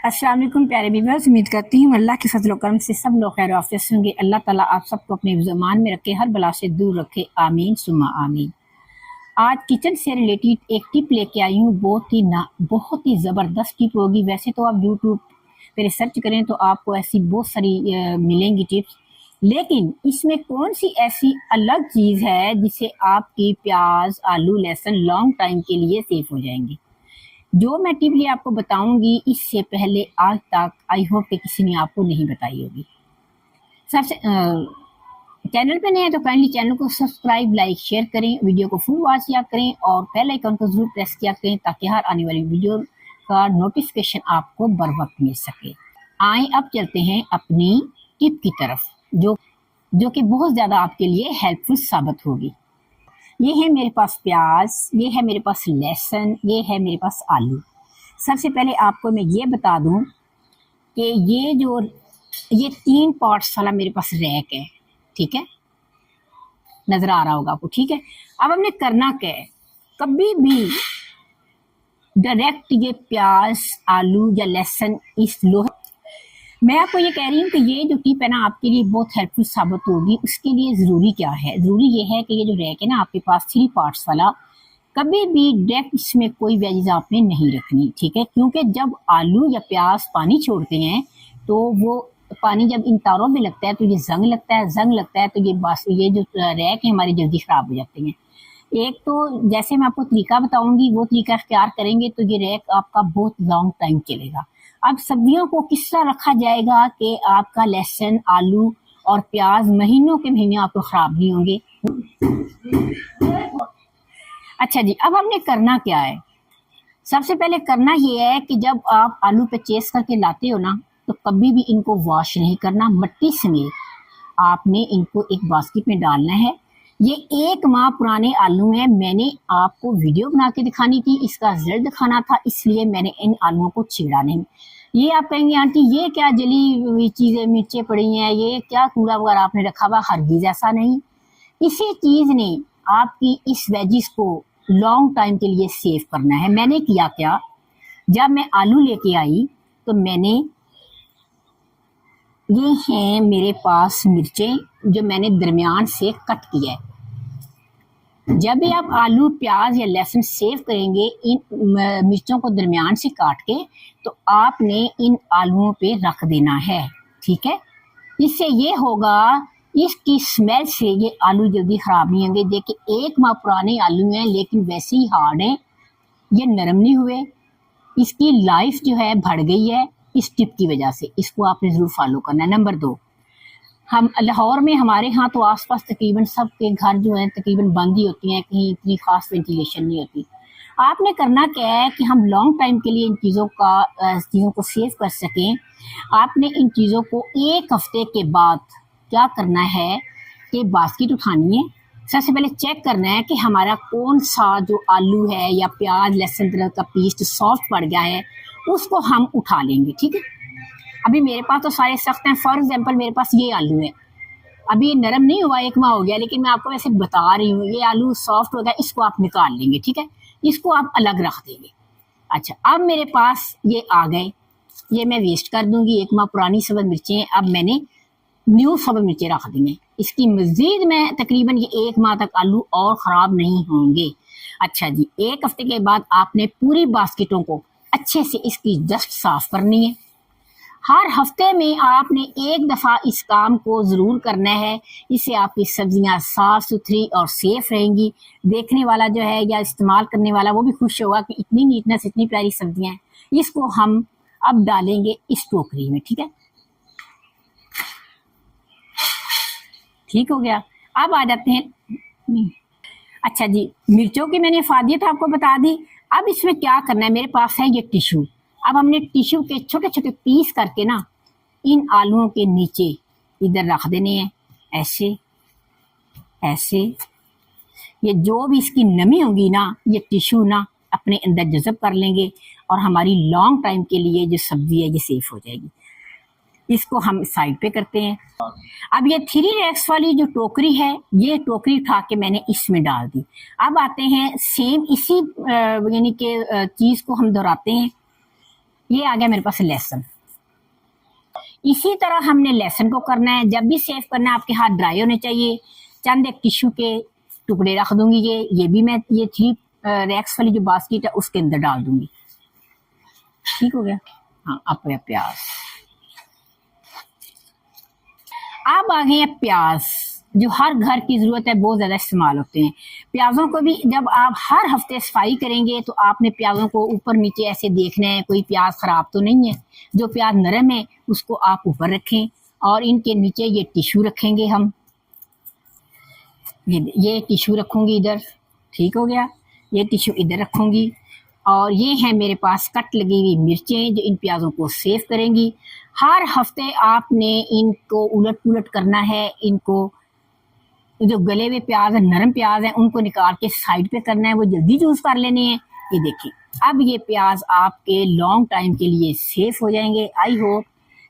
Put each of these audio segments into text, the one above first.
अस्सलाम वालेकुम प्यारे व्यूअर्स, उम्मीद करती हूँ अल्लाह के फजल करम से सब लोग खैर आफियत से होंगे। अल्लाह ताला आप सबको अपने ज़मान में रखे, हर बला से दूर रखे। आमीन सुम्मा आमीन। आज किचन से रिलेटेड एक टिप लेके आई हूँ। बहुत ही ज़बरदस्त टिप होगी। वैसे तो आप यूट्यूब पे रिसर्च करें तो आपको ऐसी बहुत सारी मिलेंगी टिप्स, लेकिन इसमें कौन सी ऐसी अलग चीज़ है जिससे आपकी प्याज, आलू, लहसुन लॉन्ग टाइम के लिए सेफ हो जाएंगे। जो मैं टिप ये आपको बताऊंगी इससे पहले आज तक आई होप कि किसी ने आपको नहीं बताई होगी। सबसे चैनल पे नए हैं तो काइंडली चैनल को सब्सक्राइब, लाइक, शेयर करें, वीडियो को फुल वॉच किया करें और बेल आइकन को जरूर प्रेस किया करें ताकि हर आने वाली वीडियो का नोटिफिकेशन आपको बर वक्त मिल सके। आए अब चलते हैं अपनी टिप की तरफ जो कि बहुत ज़्यादा आपके लिए हेल्पफुल साबित होगी। ये है मेरे पास प्याज, ये है मेरे पास लहसुन, ये है मेरे पास आलू। सबसे पहले आपको मैं ये बता दूं कि ये 3 पार्ट्स वाला मेरे पास रैक है, ठीक है, नजर आ रहा होगा आपको, ठीक है। अब हमने करना क्या है, कभी भी डायरेक्ट ये प्याज, आलू या लहसुन इस लोहे, मैं आपको ये कह रही हूँ कि ये जो टिप है ना आपके लिए बहुत हेल्पफुल साबित होगी। उसके लिए ज़रूरी क्या है, ज़रूरी ये है कि ये जो रैक है ना आपके पास 3 पार्ट्स वाला, कभी भी डायरेक्ट इसमें कोई वेजेस आपने नहीं रखनी, ठीक है। क्योंकि जब आलू या प्याज पानी छोड़ते हैं तो वो पानी जब इन तारों में लगता है तो ये जंग लगता है तो ये जो रैक है हमारी जल्दी ख़राब हो जाते हैं। एक तो जैसे मैं आपको तरीका बताऊंगी वो तरीका इख्तियार करेंगे तो ये रैक आपका बहुत लॉन्ग टाइम चलेगा। अब सब्जियों को किस तरह रखा जाएगा कि आपका लहसुन, आलू और प्याज महीनों के महीने आपको ख़राब नहीं होंगे। अच्छा जी, अब हमने करना क्या है, सबसे पहले करना ये है कि जब आप आलू पे चेस करके लाते हो ना तो कभी भी इनको वॉश नहीं करना, मट्टी समेत आपने इनको एक बास्केट में डालना है। ये 1 माह पुराने आलू हैं, मैंने आपको वीडियो बना के दिखानी थी, इसका रिजल्ट दिखाना था, इसलिए मैंने इन आलूओं को छेड़ा नहीं। ये आप कहेंगे आंटी ये क्या जली हुई चीज़ें मिर्चें पड़ी हैं, ये क्या कूड़ा वगैरह आपने रखा हुआ, हरगिज़ ऐसा नहीं। इसी चीज़ ने आपकी इस वेजिस को लॉन्ग टाइम के लिए सेव करना है। मैंने किया क्या, जब मैं आलू लेके आई तो मैंने ये हैं मेरे पास मिर्चें जो मैंने दरमियान से कट किया है। जब भी आप आलू, प्याज या लहसुन सेव करेंगे इन मिर्चों को दरमियान से काट के तो आपने इन आलूओं पे रख देना है, ठीक है। इससे ये होगा, इसकी स्मेल से ये आलू जल्दी ख़राब नहीं होंगे। देखिए 1 माह पुराने आलू हैं लेकिन वैसे ही हार्ड हैं, ये नरम नहीं हुए, इसकी लाइफ जो है बढ़ गई है इस टिप की वजह से। इसको आपने ज़रूर फॉलो करना है। नंबर 2, हम लाहौर में हमारे यहाँ तो आसपास तकरीबन सब के घर जो है तकरीबन बंद ही होती हैं, कहीं इतनी खास वेंटिलेशन नहीं होती। आपने करना क्या है कि हम लॉन्ग टाइम के लिए इन चीज़ों को सेव कर सकें, आपने इन चीज़ों को 1 हफ्ते के बाद क्या करना है कि बास्केट उठानी है। सबसे पहले चेक करना है कि हमारा कौन सा जो आलू है या प्याज, लहसुन का पेस्ट सॉफ्ट पड़ गया है, उसको हम उठा लेंगे, ठीक है। अभी मेरे पास तो सारे सख्त हैं, फॉर एग्जांपल मेरे पास ये आलू है, अभी ये नरम नहीं हुआ, 1 माह हो गया, लेकिन मैं आपको वैसे बता रही हूँ, ये आलू सॉफ्ट हो गया, इसको आप निकाल लेंगे, ठीक है, इसको आप अलग रख देंगे। अच्छा, अब मेरे पास ये आ गए, ये मैं वेस्ट कर दूंगी, 1 माह पुरानी सब्ज़ मिर्चें, अब मैंने न्यू सब्ज़ मिर्चें रख दी हैं। इसकी मज़ीद में तकरीबन ये 1 माह तक आलू और ख़राब नहीं होंगे। अच्छा जी, 1 हफ्ते के बाद आपने पूरी बास्केटों को अच्छे से इसकी डस्ट साफ करनी है। हर हफ्ते में आपने 1 दफ़ा इस काम को ज़रूर करना है, इससे आपकी सब्जियां साफ़ सुथरी और सेफ रहेंगी। देखने वाला जो है या इस्तेमाल करने वाला वो भी खुश होगा कि इतनी नीटनेस, इतनी प्यारी सब्जियां हैं। इसको हम अब डालेंगे इस टोकरी में, ठीक है, ठीक हो गया। अब आ जाते हैं, अच्छा जी, मिर्चों की मैंने फादियत आपको बता दी। अब इसमें क्या करना है, मेरे पास है ये टिश्यू। अब हमने टिश्यू के छोटे छोटे पीस करके ना इन आलूओं के नीचे इधर रख देने हैं, ऐसे ऐसे। ये जो भी इसकी नमी होगी ना ये टिश्यू ना अपने अंदर जज़ब कर लेंगे और हमारी लॉन्ग टाइम के लिए जो सब्जी है ये सेफ हो जाएगी। इसको हम साइड पे करते हैं। अब ये 3 रैक्स वाली जो टोकरी है, ये टोकरी उठा के मैंने इसमें डाल दी। अब आते हैं सेम इसी यानी कि चीज़ को हम दोहराते हैं। ये आ गया मेरे पास लहसुन। इसी तरह हमने लहसुन को करना है। जब भी सेव करना है आपके हाथ ड्राई होने चाहिए। चंद एक टिश्यू के टुकड़े रख दूंगी। ये भी मैं ये 3 रैक्स वाली जो बास्केट है उसके अंदर डाल दूंगी। ठीक हो गया। हाँ, अब प्याज। अब आ गए प्याज जो हर घर की जरूरत है, बहुत ज्यादा इस्तेमाल होते हैं। प्याजों को भी जब आप हर हफ्ते सफाई करेंगे तो आपने प्याजों को ऊपर नीचे ऐसे देखना है, कोई प्याज खराब तो नहीं है। जो प्याज नरम है उसको आप ऊपर रखें और इनके नीचे ये टिश्यू रखेंगे हम। ये टिश्यू रखूंगी इधर। ठीक हो गया। ये टिश्यू इधर रखूंगी और ये है मेरे पास कट लगी हुई मिर्चें जो इन प्याजों को सेव करेंगी। हर हफ्ते आपने इनको उलट पुलट करना है। इनको जो गले हुए प्याज है, नरम प्याज है, उनको निकाल के साइड पे करना है, वो जल्दी यूज कर लेने हैं। ये देखिए अब ये प्याज आपके लॉन्ग टाइम के लिए सेफ हो जाएंगे। आई होप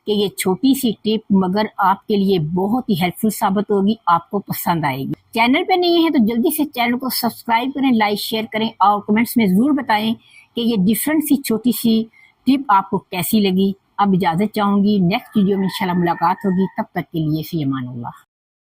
कि ये छोटी सी टिप मगर आपके लिए बहुत ही हेल्पफुल साबित होगी, आपको पसंद आएगी। चैनल पे नहीं है तो जल्दी से चैनल को सब्सक्राइब करें, लाइक शेयर करें और कमेंट्स में जरूर बताएं कि ये डिफरेंट सी छोटी सी टिप आपको कैसी लगी। अब इजाजत चाहूंगी, नेक्स्ट वीडियो में इंशाल्लाह मुलाकात होगी। तब तक के लिए फी अमानुल्लाह।